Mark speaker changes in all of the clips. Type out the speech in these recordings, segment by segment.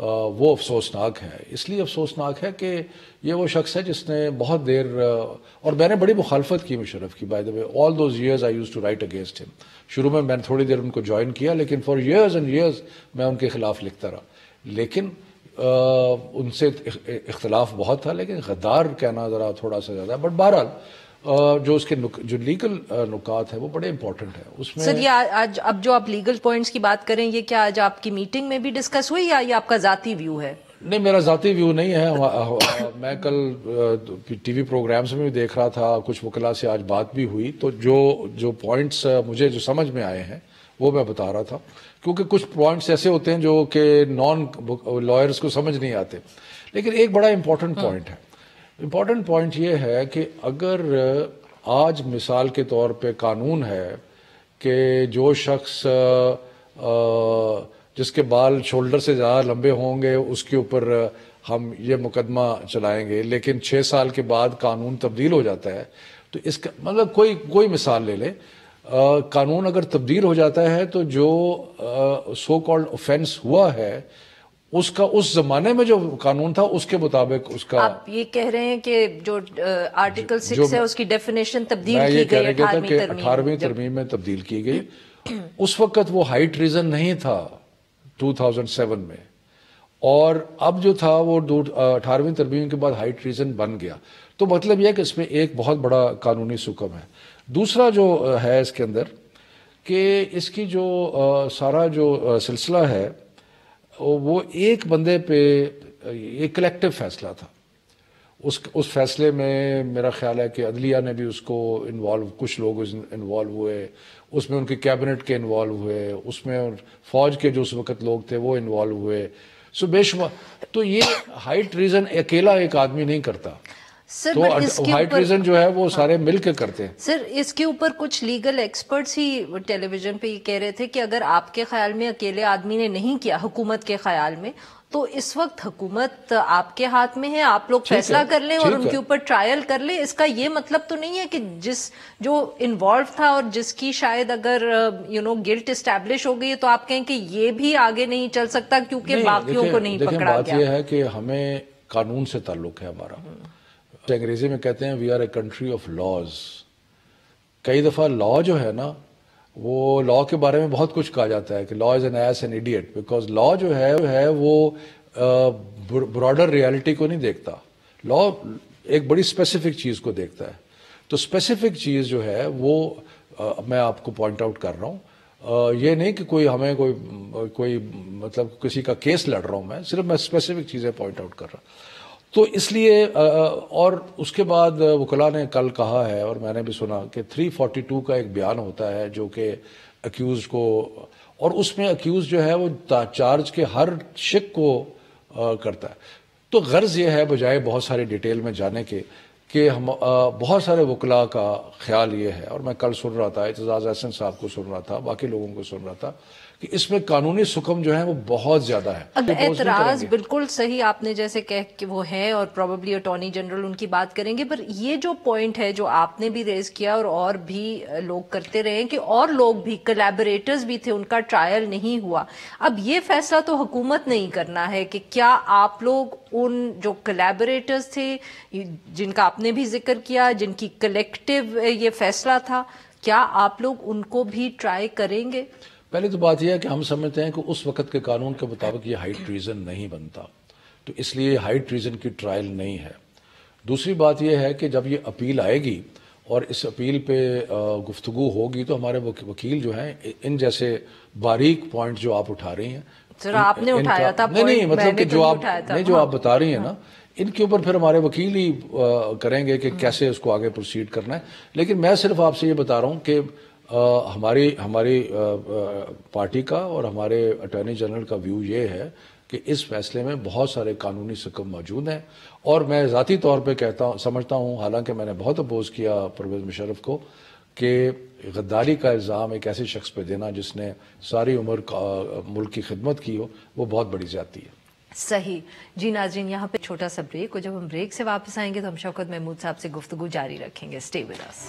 Speaker 1: وہ افسوسناک ہے. اس لیے افسوسناک ہے کہ یہ وہ شخص ہے جس نے بہت دیر اور میں نے بڑی مخالفت کی مشرف کی. By the way all those years I used to write against him. شروع میں نے تھوڑی دیر ان کو جوائن کیا, لیکن فار ایئرز اینڈ ایئرز میں ان کے خلاف لکھتا رہا. لیکن ان سے اختلاف بہت تھا, لیکن غدار کہنا ذرا تھوڑا سا زیادہ. بٹ بہرحال جو اس کے جو لیگل نکات ہے وہ بڑے امپورٹنٹ ہے. اس میں
Speaker 2: سر یہ آج اب جو آپ لیگل پوائنٹس کی بات کریں, یہ کیا آج آپ کی میٹنگ میں بھی ڈسکس ہوئی یا یہ آپ کا ذاتی ویو ہے؟
Speaker 1: نہیں, میرا ذاتی ویو نہیں ہے. میں کل ٹی وی پروگرامز میں بھی دیکھ رہا تھا, کچھ وکلاء سے آج بات بھی ہوئی, تو جو پوائنٹس مجھے جو سمجھ میں آئے ہیں وہ میں بتا رہا تھا, کیونکہ کچھ پوائنٹس ایسے ہوتے ہیں جو کہ نان لائرز کو سمجھ نہیں آتے. لیکن ایک بڑا امپورٹنٹ پوائنٹ ہے. امپورٹنٹ پوائنٹ یہ ہے کہ اگر آج مثال کے طور پہ قانون ہے کہ جو شخص جس کے بال شولڈر سے زیادہ لمبے ہوں گے اس کے اوپر ہم یہ مقدمہ چلائیں گے, لیکن 6 سال کے بعد قانون تبدیل ہو جاتا ہے, تو اس کا مطلب کوئی مثال لے لیں, قانون اگر تبدیل ہو جاتا ہے تو جو سو کالڈ اوفینس ہوا ہے اس کا اس زمانے میں جو قانون تھا اس کے مطابق اس کا. آپ
Speaker 2: یہ کہہ رہے ہیں کہ جو آرٹیکل 6 ہے اس کی ڈیفینیشن تبدیل کی گئی
Speaker 1: 18ویں ترمیم میں تبدیل کی گئی. اس وقت وہ ہائی ٹریزن نہیں تھا 2007 میں, اور اب جو تھا وہ 18ویں ترمیم کے بعد ہائی ٹریزن بن گیا. تو مطلب یہ ہے کہ اس میں ایک بہت بڑا قانونی سکم ہے. دوسرا جو ہے اس کے اندر کہ اس کی جو سارا جو سلسلہ ہے وہ ایک بندے پہ ایک کلیکٹیو فیصلہ تھا. اس فیصلے میں میرا خیال ہے کہ عدلیہ نے بھی اس کو انوالو, کچھ لوگ انوالو ہوئے, اس میں ان کے کیبنٹ کے انوالو ہوئے, اس میں فوج کے جو اس وقت لوگ تھے وہ انوالو ہوئے. سو بے شمار. تو یہ ہائی ٹریزن اکیلا ایک آدمی نہیں کرتا, تو ہائی ٹریزن جو ہے وہ سارے مل کے کرتے ہیں.
Speaker 2: سر اس کے اوپر کچھ لیگل ایکسپرٹس ہی ٹیلی ویژن پہ یہ کہہ رہے تھے کہ اگر آپ کے خیال میں اکیلے آدمی نے نہیں کیا, حکومت کے خیال میں, تو اس وقت حکومت آپ کے ہاتھ میں ہے, آپ لوگ فیصلہ کر لیں اور ان کے اوپر ٹرائل کر لیں. اس کا یہ مطلب تو نہیں ہے کہ جو انوالو تھا اور جس کی شاید اگر گلٹ اسٹیبلش ہو گئی ہے تو آپ کہیں کہ یہ بھی آگے نہیں چل سکتا کیونکہ باقیوں کو نہیں پکڑا گیا.
Speaker 1: بات یہ ہے کہ ہمیں قانون سے تعلق ہے ہمارا. انگریزی میں کہتے ہیں we are a country of laws. کئی دفعہ لا جو ہے نا, وہ لا کے بارے میں بہت کچھ کہا جاتا ہے کہ law is an ass an idiot, because law جو ہے وہ براڈر ریالٹی کو نہیں دیکھتا. لا ایک بڑی اسپیسیفک چیز کو دیکھتا ہے. تو اسپیسیفک چیز جو ہے وہ میں آپ کو پوائنٹ آؤٹ کر رہا ہوں. یہ نہیں کہ ہمیں کوئی مطلب کسی کا کیس لڑ رہا ہوں, میں صرف اسپیسیفک چیزیں پوائنٹ آؤٹ کر رہا ہوں. تو اس لیے اور اس کے بعد وکلاء نے کل کہا ہے اور میں نے بھی سنا کہ 342 کا ایک بیان ہوتا ہے جو کہ اکیوز کو, اور اس میں اکیوز جو ہے وہ چارج کے ہر شک کو کرتا ہے. تو غرض یہ ہے بجائے بہت سارے ڈیٹیل میں جانے کے کہ ہم بہت سارے وکلاء کا خیال یہ ہے, اور میں کل سن رہا تھا, اعتزاز احسن صاحب کو سن رہا تھا, باقی لوگوں کو سن رہا تھا کہ اس میں قانونی سکم جو ہے وہ بہت زیادہ ہے.
Speaker 2: اعتراض بالکل صحیح آپ نے جیسے کہہ کہ وہ ہے, اور پروبیبلی اٹارنی جنرل ان کی بات کریں گے, پر یہ جو پوائنٹ ہے جو آپ نے بھی ریز کیا اور بھی لوگ کرتے رہے کہ اور لوگ بھی کلیبوریٹرز بھی تھے, ان کا ٹرائل نہیں ہوا. اب یہ فیصلہ تو حکومت نے ہی کرنا ہے کہ کیا آپ لوگ ان جو کلیبوریٹرز تھے جن کا آپ نے بھی ذکر کیا, جن کی کلیکٹیو یہ فیصلہ تھا, کیا آپ لوگ ان کو بھی ٹرائی کریں گے؟
Speaker 1: پہلے تو بات یہ ہے کہ ہم سمجھتے ہیں کہ اس وقت کے قانون کے مطابق یہ ہائی ٹریزن نہیں بنتا, تو اس لیے ہائی ٹریزن کی ٹرائل نہیں ہے. دوسری بات یہ ہے کہ جب یہ اپیل آئے گی اور اس اپیل پہ گفتگو ہوگی تو ہمارے وکیل جو ہیں ان جیسے باریک پوائنٹ جو آپ اٹھا رہی ہیں,
Speaker 2: سر آپ نے اٹھایا تھا
Speaker 1: نہیں مطلب کہ جو آپ بتا رہی ہیں نا, ان کے اوپر پھر ہمارے وکیل ہی کریں گے کہ کیسے اس کو آگے پروسیڈ کرنا ہے. لیکن میں صرف آپ سے یہ بتا رہا ہوں کہ ہماری پارٹی کا اور ہمارے اٹارنی جنرل کا ویو یہ ہے کہ اس فیصلے میں بہت سارے قانونی سکم موجود ہیں. اور میں ذاتی طور پہ سمجھتا ہوں, حالانکہ میں نے بہت اپوز کیا پرویز مشرف کو, کہ غداری کا الزام ایک ایسے شخص پہ دینا جس نے ساری عمر ملک کی خدمت کی ہو, وہ بہت بڑی زیادتی ہے.
Speaker 2: صحیح. جی ناظرین, یہاں پہ چھوٹا سا بریک, اور جب ہم بریک سے واپس آئیں گے تو ہم شوکت محمود صاحب سے گفتگو جاری رکھیں گے. Stay with us.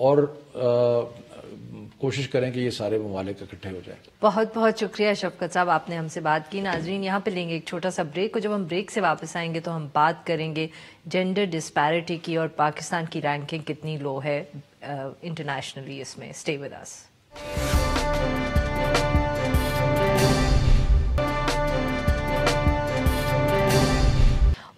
Speaker 1: اور کوشش کریں کہ یہ سارے ممالک اکٹھے ہو جائیں.
Speaker 2: بہت بہت شکریہ شفقت صاحب، آپ نے ہم سے بات کی. ناظرین یہاں پہ لیں گے ایک چھوٹا سا بریک، اور جب ہم بریک سے واپس آئیں گے تو ہم بات کریں گے جینڈر ڈسپیرٹی کی اور پاکستان کی رینکنگ کتنی لو ہے انٹرنیشنلی اس میں. Stay with us.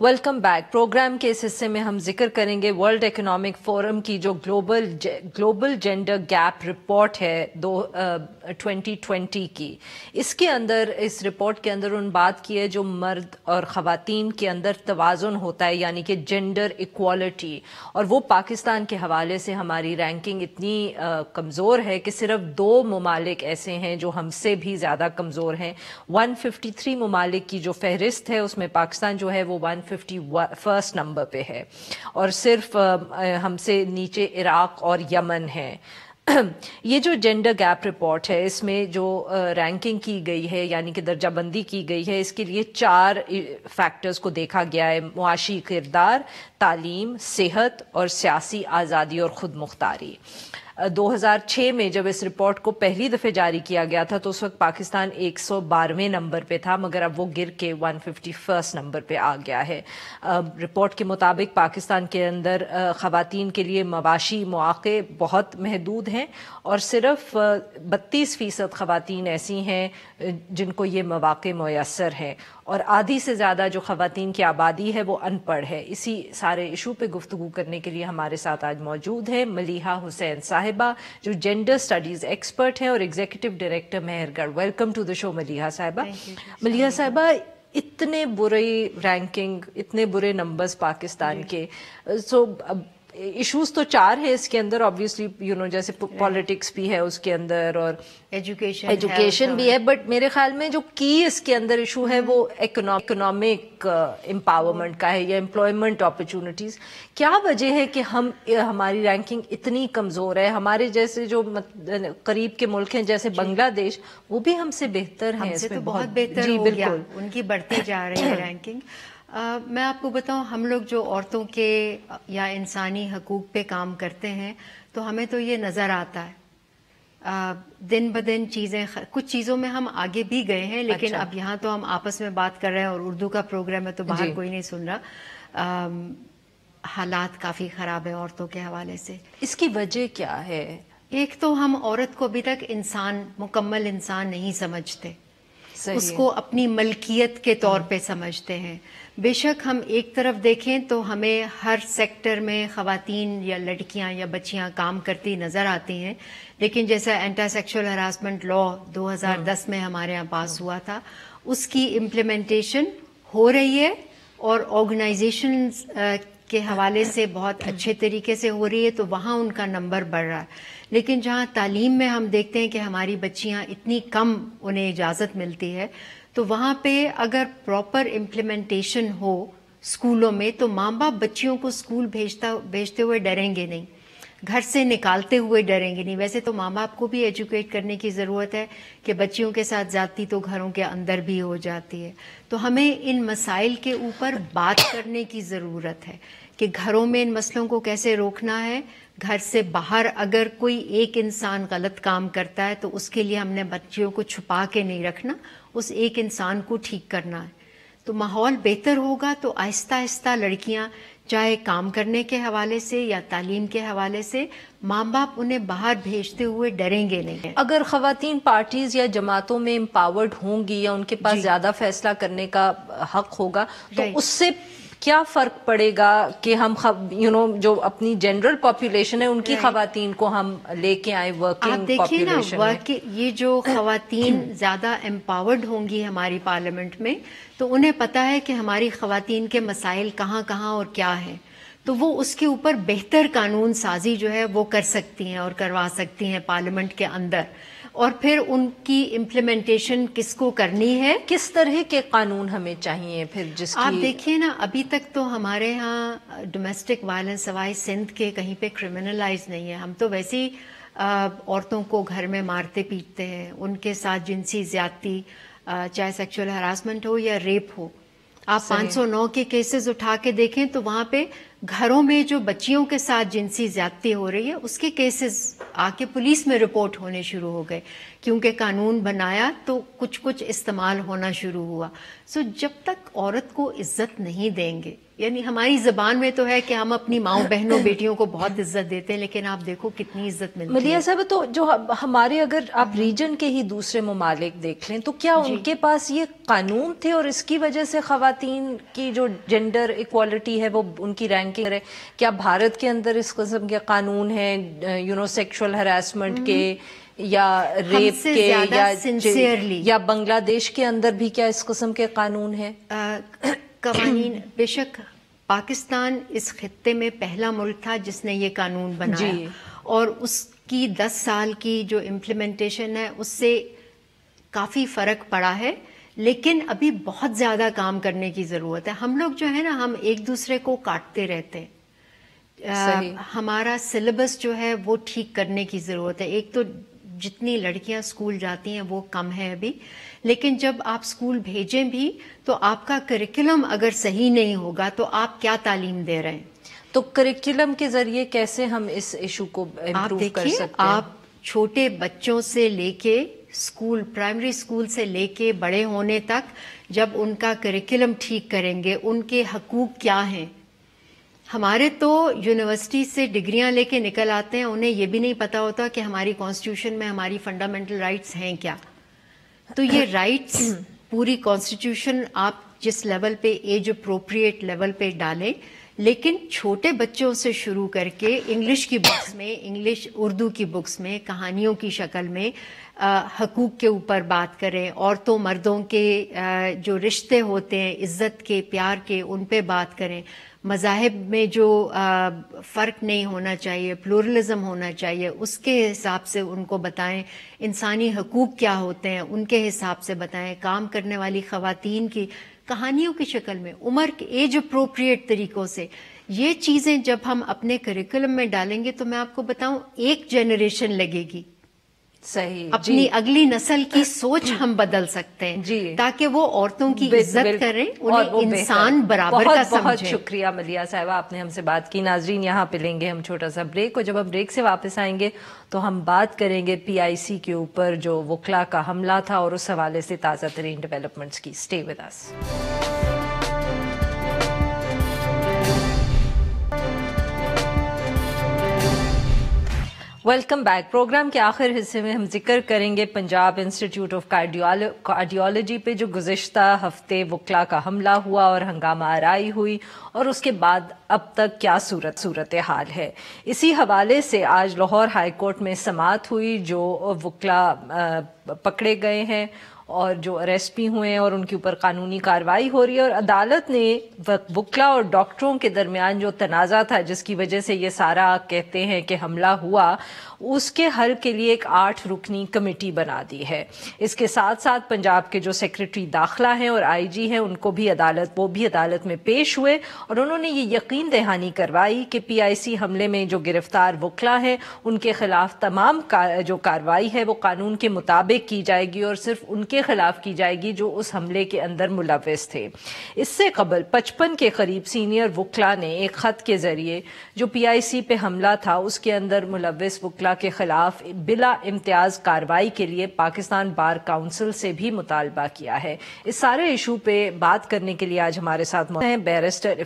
Speaker 2: Welcome back. Programme کے اس حصے میں ہم ذکر کریں گے ورلڈ اکنامک فورم کی جو گلوبل جینڈر گیپ رپورٹ ہے 2020 کی. اس کے اندر، اس رپورٹ کے اندر ان بات کی ہے جو مرد اور خواتین کے اندر توازن ہوتا ہے، یعنی کہ جینڈر ایکوالٹی، اور وہ پاکستان کے حوالے سے ہماری رینکنگ اتنی کمزور ہے کہ صرف 2 ممالک ایسے ہیں جو ہم سے بھی زیادہ کمزور ہیں. 153 ممالک کی جو فہرست ہے اس میں پاکستان جو ہے وہ 151 نمبر پہ ہے، اور صرف ہم سے نیچے عراق اور یمن ہے. یہ جو جینڈر گیپ رپورٹ ہے اس میں جو رینکنگ کی گئی ہے، یعنی کہ درجہ بندی کی گئی ہے، اس کے لیے 4 فیکٹرز کو دیکھا گیا ہے: معاشی کردار، تعلیم، صحت اور سیاسی آزادی اور خود مختاری. 2006 میں جب اس رپورٹ کو پہلی دفعہ جاری کیا گیا تھا تو اس وقت پاکستان 112ویں نمبر پہ تھا، مگر اب وہ گر کے 151 نمبر پہ آ گیا ہے. رپورٹ کے مطابق پاکستان کے اندر خواتین کے لیے معاشی مواقع بہت محدود ہیں، اور صرف 32% خواتین ایسی ہیں جن کو یہ مواقع میسر ہیں، اور آدھی سے زیادہ جو خواتین کی آبادی ہے وہ ان پڑھ ہے. اسی سارے ایشو پہ گفتگو کرنے کے لیے ہمارے ساتھ آج موجود ہے ملیحہ حسین صاحبہ، جو جینڈر سٹڈیز ایکسپرٹ ہیں اور ایگزیکٹو ڈائریکٹر مہر گڑھ. ویلکم ٹو دی شو ملیحہ صاحبہ. ملیحہ صاحبہ، اتنے برے رینکنگ، اتنے برے نمبرز پاکستان کے، سو ایشوز تو 4 ہیں اس کے اندر، آبویسلی جیسے پالیٹکس بھی ہے اس کے اندر اور ایجوکیشن بھی ہے، بٹ میرے خیال میں جو کی اس کے اندر ایشو ہے وہ اکنامک امپاورمنٹ کا ہے، یا امپلائمنٹ اپرچونٹیز. کیا وجہ ہے کہ ہماری رینکنگ اتنی کمزور ہے؟ ہمارے جیسے جو قریب کے ملک ہیں جیسے بنگلہ دیش، وہ بھی ہم سے بہتر ہیں،
Speaker 3: ہم سے تو بہت بہتر ہو گیا، ان کی بڑھتی جا رہی ہے رینکنگ. میں آپ کو بتاؤں، ہم لوگ جو عورتوں کے یا انسانی حقوق پہ کام کرتے ہیں تو ہمیں تو یہ نظر آتا ہے دن بدن چیزیں، کچھ چیزوں میں ہم آگے بھی گئے ہیں، لیکن اب یہاں تو ہم آپس میں بات کر رہے ہیں اور اردو کا پروگرام ہے تو باہر کوئی نہیں سن رہا. حالات کافی خراب ہیں عورتوں کے حوالے سے.
Speaker 2: اس کی وجہ کیا ہے؟
Speaker 3: ایک تو ہم عورت کو ابھی تک انسان، مکمل انسان نہیں سمجھتے، اس کو اپنی ملکیت کے طور پہ سمجھتے ہیں. بے شک ہم ایک طرف دیکھیں تو ہمیں ہر سیکٹر میں خواتین یا لڑکیاں یا بچیاں کام کرتی نظر آتی ہیں، لیکن جیسا اینٹی سیکشول ہراسمنٹ لا 2010 میں ہمارے یہاں پاس ہوا تھا، اس کی امپلیمنٹیشن ہو رہی ہے اور آرگنائزیشن کے حوالے سے بہت اچھے طریقے سے ہو رہی ہے، تو وہاں ان کا نمبر بڑھ رہا ہے. لیکن جہاں تعلیم میں ہم دیکھتے ہیں کہ ہماری بچیاں اتنی کم انہیں اجازت ملتی ہے، تو وہاں پہ اگر پراپر امپلیمنٹیشن ہو اسکولوں میں تو ماں باپ بچیوں کو اسکول بھیجتے ہوئے ڈریں گے نہیں، گھر سے نکالتے ہوئے ڈریں گے نہیں. ویسے تو ماں باپ کو بھی ایجوکیٹ کرنے کی ضرورت ہے کہ بچیوں کے ساتھ زیادتی تو گھروں کے اندر بھی ہو جاتی ہے. تو ہمیں ان مسائل کے اوپر بات کرنے کی ضرورت ہے کہ گھروں میں ان مسئلوں کو کیسے روکنا ہے. گھر سے باہر اگر کوئی ایک انسان غلط کام کرتا ہے تو اس کے لیے ہم نے بچیوں کو چھپا کے نہیں رکھنا، اس ایک انسان کو ٹھیک کرنا ہے. تو ماحول بہتر ہوگا تو آہستہ آہستہ لڑکیاں چاہے کام کرنے کے حوالے سے یا تعلیم کے حوالے سے ماں باپ انہیں باہر بھیجتے ہوئے ڈریں گے نہیں.
Speaker 2: اگر خواتین پارٹیز یا جماعتوں میں امپاورڈ ہوں گی یا ان کے پاس زیادہ فیصلہ کرنے کا حق ہوگا تو اس سے کیا فرق پڑے گا کہ ہم جو اپنی جنرل پاپولیشن ہے ان کی خواتین کو ہم لے کے آئیں ورکنگ پاپولیشن میں؟
Speaker 3: آپ دیکھیے نا، یہ جو خواتین زیادہ امپاورڈ ہوں گی ہماری پارلیمنٹ میں تو انہیں پتا ہے کہ ہماری خواتین کے مسائل کہاں کہاں اور کیا ہیں، تو وہ اس کے اوپر بہتر قانون سازی جو ہے وہ کر سکتی ہیں اور کروا سکتی ہیں پارلیمنٹ کے اندر. اور پھر ان کی امپلیمنٹیشن کس کو کرنی ہے،
Speaker 2: کس طرح کے قانون ہمیں چاہیے پھر جس کی؟
Speaker 3: آپ دیکھیے نا، ابھی تک تو ہمارے ہاں ڈومیسٹک وائلنس سوائے سندھ کے کہیں پہ کرمنلائز نہیں ہے. ہم تو ویسے ہی عورتوں کو گھر میں مارتے پیٹتے ہیں، ان کے ساتھ جنسی زیادتی چاہے سیکشول ہراسمنٹ ہو یا ریپ ہو. آپ 509 کے کیسز اٹھا کے دیکھیں تو وہاں پہ گھروں میں جو بچیوں کے ساتھ جنسی زیادتی ہو رہی ہے اس کے کیسز آ کے پولیس میں رپورٹ ہونے شروع ہو گئے، کیونکہ قانون بنایا تو کچھ استعمال ہونا شروع ہوا. سو جب تک عورت کو عزت نہیں دیں گے، یعنی ہماری زبان میں تو ہے کہ ہم اپنی ماؤں بہنوں بیٹیوں کو بہت عزت دیتے ہیں، لیکن آپ دیکھو کتنی عزت ملتی ہے.
Speaker 2: ملیحہ صاحب، تو جو ہمارے اگر آپ ریجن کے ہی دوسرے ممالک دیکھ لیں تو کیا ان کے پاس یہ قانون تھے اور اس کی وجہ سے خواتین کی جو جینڈر ایکوالٹی ہے وہ ان کی رینکنگ ہے؟ کیا بھارت کے اندر اس قسم کے قانون ہیں سیکشول ہراسمنٹ کے یا ریپ کے، یا بنگلہ دیش کے اندر بھی کیا اس قسم کے قانون ہیں؟
Speaker 3: قوانین بے شک پاکستان اس خطے میں پہلا ملک تھا جس نے یہ قانون بنایا، اور اس کی 10 سال کی جو امپلیمنٹیشن ہے اس سے کافی فرق پڑا ہے، لیکن ابھی بہت زیادہ کام کرنے کی ضرورت ہے. ہم لوگ جو ہے نا، ہم ایک دوسرے کو کاٹتے رہتے ہیں. ہمارا سلیبس جو ہے وہ ٹھیک کرنے کی ضرورت ہے. ایک تو جتنی لڑکیاں اسکول جاتی ہیں وہ کم ہے ابھی، لیکن جب آپ اسکول بھیجیں بھی تو آپ کا کریکولم اگر صحیح نہیں ہوگا تو آپ کیا تعلیم دے رہے ہیں؟
Speaker 2: تو کریکولم کے ذریعے کیسے ہم اس ایشو کو امپروو کر سکتے ہیں؟
Speaker 3: آپ چھوٹے بچوں سے لے کے اسکول، پرائمری اسکول سے لے کے بڑے ہونے تک جب ان کا کریکولم ٹھیک کریں گے، ان کے حقوق کیا ہیں. ہمارے تو یونیورسٹی سے ڈگریاں لے کے نکل آتے ہیں، انہیں یہ بھی نہیں پتا ہوتا کہ ہماری کانسٹیٹیوشن میں ہماری فنڈامنٹل رائٹس ہیں کیا. تو یہ رائٹس پوری کانسٹیٹیوشن آپ جس لیول پہ ایج اپروپریٹ لیول پہ ڈالیں، لیکن چھوٹے بچوں سے شروع کر کے انگلش کی بکس میں، اردو کی بکس میں، کہانیوں کی شکل میں حقوق کے اوپر بات کریں. عورتوں مردوں کے جو رشتے ہوتے ہیں عزت کے، پیار کے، ان پہ بات کریں. مذاہب میں جو فرق نہیں ہونا چاہیے، پلورلزم ہونا چاہیے، اس کے حساب سے ان کو بتائیں. انسانی حقوق کیا ہوتے ہیں ان کے حساب سے بتائیں. کام کرنے والی خواتین کی کہانیوں کی شکل میں، عمر کے ایج اپروپریٹ طریقوں سے. یہ چیزیں جب ہم اپنے کریکولم میں ڈالیں گے تو میں آپ کو بتاؤں ایک جنریشن لگے گی.
Speaker 2: صحیح.
Speaker 3: اپنی اگلی نسل کی سوچ ہم بدل سکتے ہیں تاکہ وہ عورتوں کی عزت کریں، انہیں انسان برابر کا سمجھیں.
Speaker 2: بہت شکریہ ملیحہ صاحبہ، آپ نے ہم سے بات کی. ناظرین، یہاں پہ لیں گے ہم چھوٹا سا بریک، اور جب ہم بریک سے واپس آئیں گے تو ہم بات کریں گے PIC کے اوپر جو وکلا کا حملہ تھا اور اس حوالے سے تازہ ترین ڈیولپمنٹس کی. Stay with us. Welcome back. Programme کے آخر حصے میں ہم ذکر کریں گے پنجاب انسٹیٹیوٹ آف کارڈیالوجی پہ جو گزشتہ ہفتے وکلا کا حملہ ہوا اور ہنگامہ آرائی ہوئی، اور اس کے بعد اب تک کیا صورتحال ہے. اسی حوالے سے آج لاہور ہائی کورٹ میں سماعت ہوئی. جو وکلا پکڑے گئے ہیں اور جو اریسٹ بھی ہوئے ہیں اور ان کے اوپر قانونی کارروائی ہو رہی ہے، اور عدالت نے وکلا اور ڈاکٹروں کے درمیان جو تنازع تھا جس کی وجہ سے یہ سارا کہتے ہیں کہ حملہ ہوا، اس کے حل کے لیے ایک 8 رکنی کمیٹی بنا دی ہے. اس کے ساتھ ساتھ پنجاب کے جو سیکرٹری داخلہ ہیں اور IG ہیں ان کو بھی عدالت میں پیش ہوئے، اور انہوں نے یہ یقین دہانی کروائی کہ PIC حملے میں جو گرفتار وکلا ہیں ان کے خلاف تمام جو کارروائی ہے وہ قانون کے مطابق کی جائے گی، اور صرف ان کے خلاف کی جائے گی جو اس حملے کے اندر ملوث تھے. اس سے قبل 55 کے قریب سینئر وکلا نے ایک خط کے ذریعے جو PIC پہ حملہ تھا اس کے اندر ملوث وکلا کے خلاف بلا امتیاز کارروائی کے لیے پاکستان بار کونسل سے بھی مطالبہ کیا ہے. اس سارے ایشو پہ بات کرنے کے لیے آج ہمارے ساتھ موجود ہیں بیرسٹر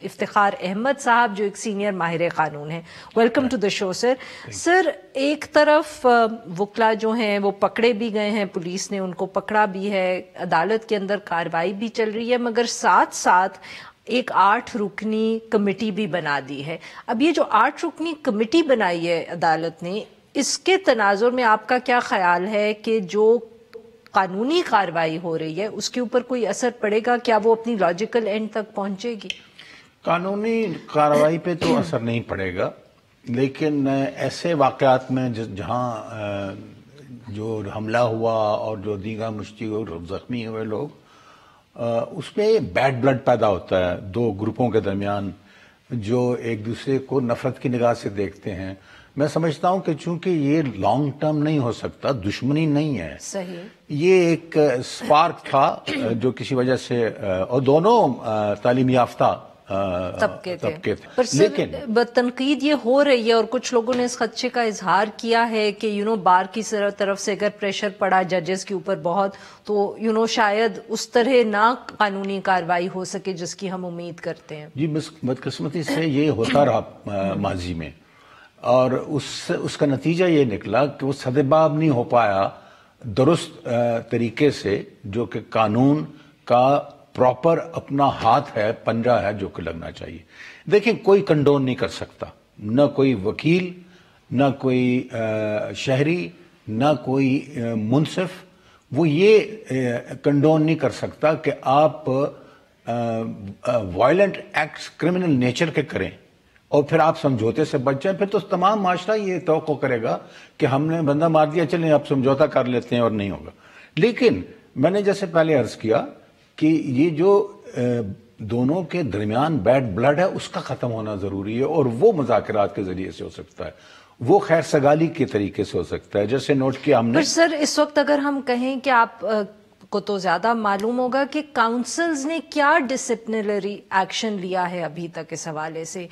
Speaker 2: افتخار احمد صاحب جو ایک سینئر ماہر قانون ہیں. ویلکم ٹو دا شو سر. سر، ایک طرف وکلا جو ہیں وہ پکڑے بھی گئے ہیں، پولیس نے ان کو پکڑا بھی ہے، عدالت کے اندر کارروائی بھی چل رہی ہے، مگر ساتھ ساتھ ایک 8 رکنی کمیٹی بھی بنا دی ہے. اب یہ جو 8 رکنی کمیٹی بنائی ہے عدالت نے، اس کے تناظر میں آپ کا کیا خیال ہے کہ جو قانونی کارروائی ہو رہی ہے اس کے اوپر کوئی اثر پڑے گا؟ کیا وہ اپنی لاجیکل اینڈ تک پہنچے گی؟
Speaker 4: قانونی کارروائی پہ تو اثر نہیں پڑے گا، لیکن ایسے واقعات میں جہاں جو حملہ ہوا اور جو دیگر مشتی اور زخمی ہوئے لوگ، اس میں بیڈ بلڈ پیدا ہوتا ہے 2 گروپوں کے درمیان جو ایک دوسرے کو نفرت کی نگاہ سے دیکھتے ہیں. میں سمجھتا ہوں کہ چونکہ یہ لانگ ٹرم نہیں ہو سکتا، دشمنی نہیں ہے،
Speaker 2: صحیح،
Speaker 4: یہ ایک سپارک تھا جو کسی وجہ سے، اور دونوں تعلیم یافتہ
Speaker 2: طبقے تھے. پر
Speaker 4: لیکن
Speaker 2: تنقید یہ ہو رہی ہے اور کچھ لوگوں نے اس خدشے کا اظہار کیا ہے کہ بار کی طرف سے اگر پریشر پڑا ججز کے اوپر بہت تو شاید اس طرح نہ قانونی کارروائی ہو سکے جس کی ہم امید کرتے ہیں.
Speaker 4: جی بدقسمتی سے یہ ہوتا رہا ماضی میں، اور اس کا نتیجہ یہ نکلا کہ وہ سدباب نہیں ہو پایا درست طریقے سے، جو کہ قانون کا پراپر اپنا ہاتھ ہے، پنجہ ہے جو کہ لگنا چاہیے. دیکھیں کوئی کنڈون نہیں کر سکتا، نہ کوئی وکیل، نہ کوئی شہری، نہ کوئی منصف، وہ یہ کنڈون نہیں کر سکتا کہ آپ وائلنٹ ایکٹس کرمنل نیچر کے کریں اور پھر آپ سمجھوتے سے بچ جائیں. پھر تو تمام معاشرہ یہ توقع کرے گا کہ ہم نے بندہ مار دیا، چلیں آپ سمجھوتا کر لیتے ہیں اور نہیں ہوگا. لیکن میں نے جیسے پہلے عرض کیا کہ یہ جو دونوں کے درمیان بیڈ بلڈ ہے اس کا ختم ہونا ضروری ہے، اور وہ مذاکرات کے ذریعے سے ہو سکتا ہے، وہ خیر سگالی کے طریقے سے ہو سکتا ہے. جیسے نوٹ کیا ہم نے.
Speaker 2: پر سر اس وقت اگر ہم کہیں کہ آپ کو تو زیادہ معلوم ہوگا کہ کاؤنسلز نے کیا ڈسپلنری ایکشن لیا ہے ابھی تک اس حوالے سے.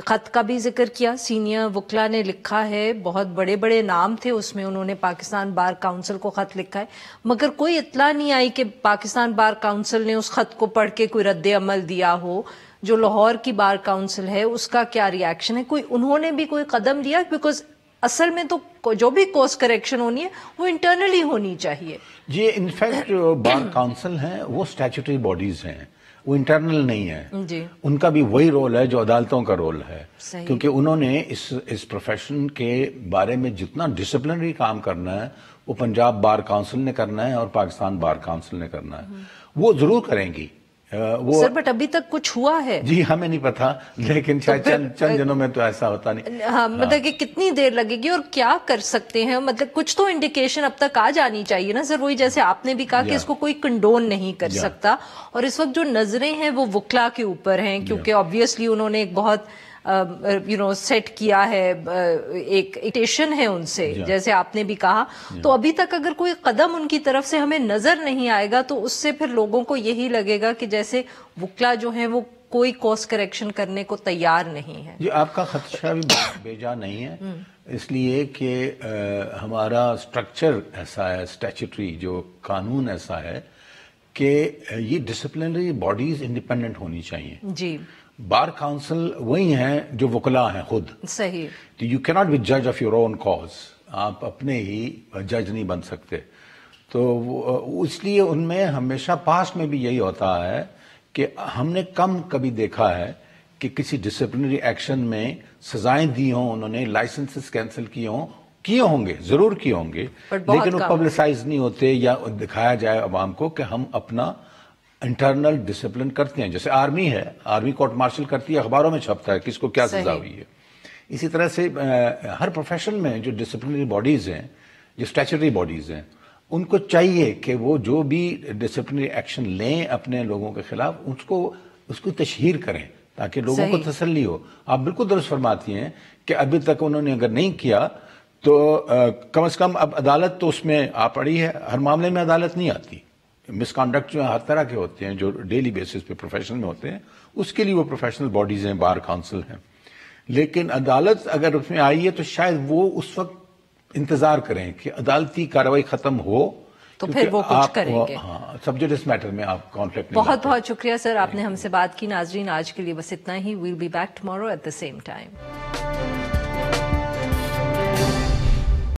Speaker 2: خط کا بھی ذکر کیا، سینئر وکلا نے لکھا ہے، بہت بڑے بڑے نام تھے اس میں، انہوں نے پاکستان بار کاؤنسل کو خط لکھا ہے، مگر کوئی اطلاع نہیں آئی کہ پاکستان بار کاؤنسل نے اس خط کو پڑھ کے کوئی رد عمل دیا ہو. جو لاہور کی بار کاؤنسل ہے اس کا کیا ری ایکشن ہے؟ انہوں نے بھی کوئی قدم لیا؟ بیکاز اصل میں تو جو بھی کورس کریکشن ہونی ہے وہ انٹرنلی ہونی چاہیے.
Speaker 4: جی انفیکٹ جو بار کاؤنسل ہیں وہ اسٹیچوٹری باڈیز ہیں، وہ انٹرنل نہیں ہے.
Speaker 2: جی
Speaker 4: ان کا بھی وہی رول ہے جو عدالتوں کا رول ہے.
Speaker 2: صحیح.
Speaker 4: کیونکہ انہوں نے اس پروفیشن کے بارے میں جتنا ڈسپلنری کام کرنا ہے وہ پنجاب بار کاؤنسل نے کرنا ہے اور پاکستان بار کاؤنسل نے کرنا ہے. وہ ضرور کریں گی وہ.
Speaker 2: سر بٹ ابھی تک کچھ ہوا ہے؟
Speaker 4: جی ہمیں نہیں پتا، لیکن شاید چند دنوں میں تو ایسا ہوتا نہیں.
Speaker 2: ہاں مطلب کہ کتنی دیر لگے گی اور کیا کر سکتے ہیں؟ مطلب کچھ تو انڈیکیشن اب تک آ جانی چاہیے نا سر. وہی جیسے آپ نے بھی کہا کہ اس کو کوئی کنڈون نہیں کر سکتا، اور اس وقت جو نظریں ہیں وہ وکلا کے اوپر ہیں، کیونکہ آبویسلی انہوں نے ایک بہت سیٹ کیا ہے، ایک ایکٹیشن ہے ان سے، جیسے آپ نے بھی کہا. تو ابھی تک اگر کوئی قدم ان کی طرف سے ہمیں نظر نہیں آئے گا تو اس سے پھر لوگوں کو یہی لگے گا کہ جیسے وکلا جو ہیں وہ کوئی کورس کریکشن کرنے کو تیار نہیں ہے.
Speaker 4: جی آپ کا خدشہ بھی بے جا نہیں ہے، اس لیے کہ ہمارا سٹرکچر ایسا ہے، اسٹیچوٹری جو قانون ایسا ہے کہ یہ ڈسپلنری باڈیز انڈیپینڈنٹ ہونی چاہیے.
Speaker 2: جی
Speaker 4: بار کاؤنسل وہی ہیں جو وکلا ہیں خود.
Speaker 2: صحیح.
Speaker 4: یو کی ناٹ بی جج آف یور اون کاز، آپ اپنے ہی جج نہیں بن سکتے. تو اس لیے ان میں ہمیشہ پاسٹ میں بھی یہی ہوتا ہے کہ ہم نے کم کبھی دیکھا ہے کہ کسی ڈسپلنری ایکشن میں سزائیں دی ہوں، انہوں نے لائسنسز کینسل کیے ہوں گے، ضرور کیے ہوں گے، لیکن وہ پبلسائز نہیں ہوتے یا دکھایا جائے عوام کو کہ ہم اپنا انٹرنل ڈسپلن کرتے ہیں. جیسے آرمی ہے، آرمی کورٹ مارشل کرتی ہے، اخباروں میں چھپتا ہے کس کو کیا سزا ہوئی ہے. اسی طرح سے ہر پروفیشن میں جو ڈسپلنری باڈیز ہیں، جو اسٹیچوٹری باڈیز ہیں، ان کو چاہیے کہ وہ جو بھی ڈسپلنری ایکشن لیں اپنے لوگوں کے خلاف اس کو تشہیر کریں تاکہ لوگوں کو تسلی ہو. آپ بالکل درست فرماتی ہیں کہ ابھی تک انہوں نے اگر نہیں کیا تو کم از کم اب عدالت تو اس میں آ پڑی ہے. ہر معاملے میں عدالت نہیں آتی. مس کانڈکٹ جو ہر طرح کے ہوتے ہیں جو ڈیلی بیسس پہ پروفیشن میں ہوتے ہیں، اس کے لیے وہ پروفیشنل باڈیز ہیں، بار کاؤنسل ہیں. لیکن عدالت اگر اس میں آئی ہے تو شاید وہ اس وقت انتظار کریں کہ عدالتی کارروائی ختم ہو
Speaker 2: تو پھر وہ کچھ کریں گے.
Speaker 4: ہاں سبجیکٹس میٹر میں آپ کانفلکٹ.
Speaker 2: بہت بہت شکریہ سر، آپ نے ہم سے بات کی. ناظرین آج کے لیے بس اتنا ہی. We'll be back tomorrow at the same time.